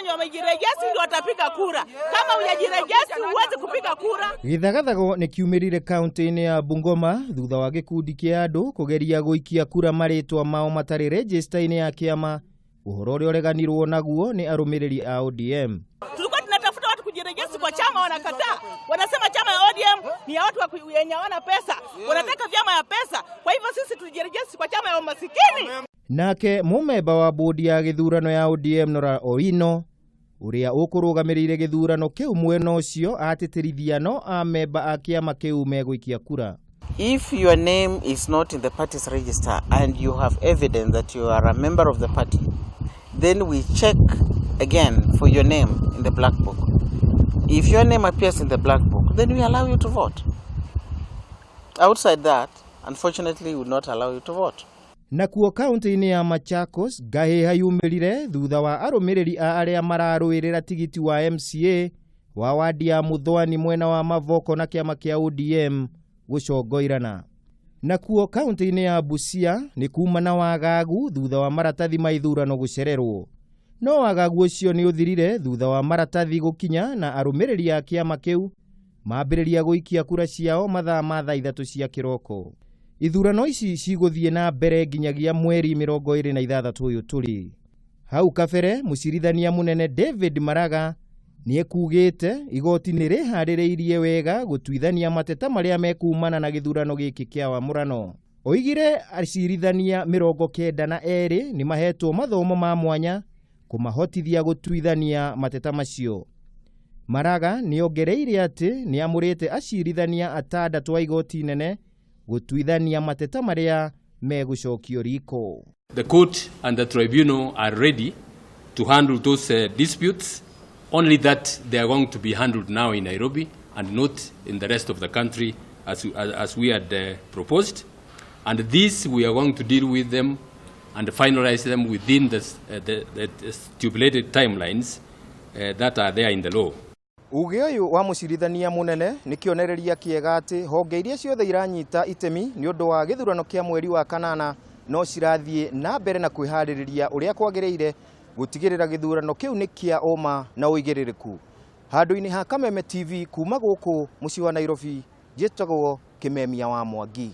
wenye wamejirejesi ndio watapiga kura. Kama hujajirejesi huwezi kupiga kura. Githagathago ni kiumirire kaunti-ini ya Bungoma thutha wa gikundi kia andu kugeria guikia kura maritwa mao matari register-ini ya kiama, uhoro uria ureganirwo naguo ni arumiriri a ODM. Tulikuwa tunatafuta watu kujirejesi kwa chama, wanakataa. Wanasema chama ya ODM ni ya watu wenye hawana pesa. Wanataka vyama ya pesa. Kwa hivyo sisi tujirejesi kwa chama ya masikini. Nake mumemba wa bodi ya githurano ya ODM Nora Oino uria ukurugamirire githurano kiu mwena ucio atitirithia no a memba a kiama kiu meguikia kura. If your name is not in the party's register and you have evidence that you are a member of the party, then we check again for your name in the black book. If your name appears in the black book, then we allow you to vote. Outside that, unfortunately, we will not allow you to vote. Nakuo kaunti-ini ya Machakos gahiha yumirire thutha wa arumiriri a aria mararuirira tigiti wa MCA wa wadi ya Muthwani mwena wa Mavoko na kiama kia ODM gucongoirana. Nakuo kaunti-ini ya Busia ni kumana wagagu thutha wa maratathi ma ithurano gucererwo. No wagagu ucio ni uthirire thutha wa maratathi gukinya na arumiriri a kiama kiu mambiriria guikia kura ciao mathaa ma thaa 3 cia kiroko. Ithurano ici ciguthie na mbere nginyagia mweri 26 uyu turi. Hau kabere mucirithania munene David Maraga ni ekugite igoti ni rihaririirie wega gutwithania mateta maria mekumana na githurano giki kia wamurano. Oigire acirithania 92 ni mahetwo mathomo ma mwanya kumahotithia gutwithania mateta macio. Maraga ni ongereire ati ni amurite acirithania 6 wa igoti nene gutwithania mateta maria megucokio riko. The court and the tribunal are ready to handle those disputes, only that they are going to be handled now in Nairobi and not in the rest of the country as we had proposed. And this we are going to deal with them and finalize them within the stipulated timelines that are there in the law. Uge uyu wa mucirithania munene ni kionereria kiega ati honge iria ciothe iranyita itemi ni undu wa githurano kia mweri wa kanana no cirathie na mbere na kwihaririria uria kwagiriire gutigirira githurano kiu ni kia oma na uigiririku. Handu-ini ha Kameme TV kuma guku muci wa Nairobi, njitagwo Kimemia wa Mwangi.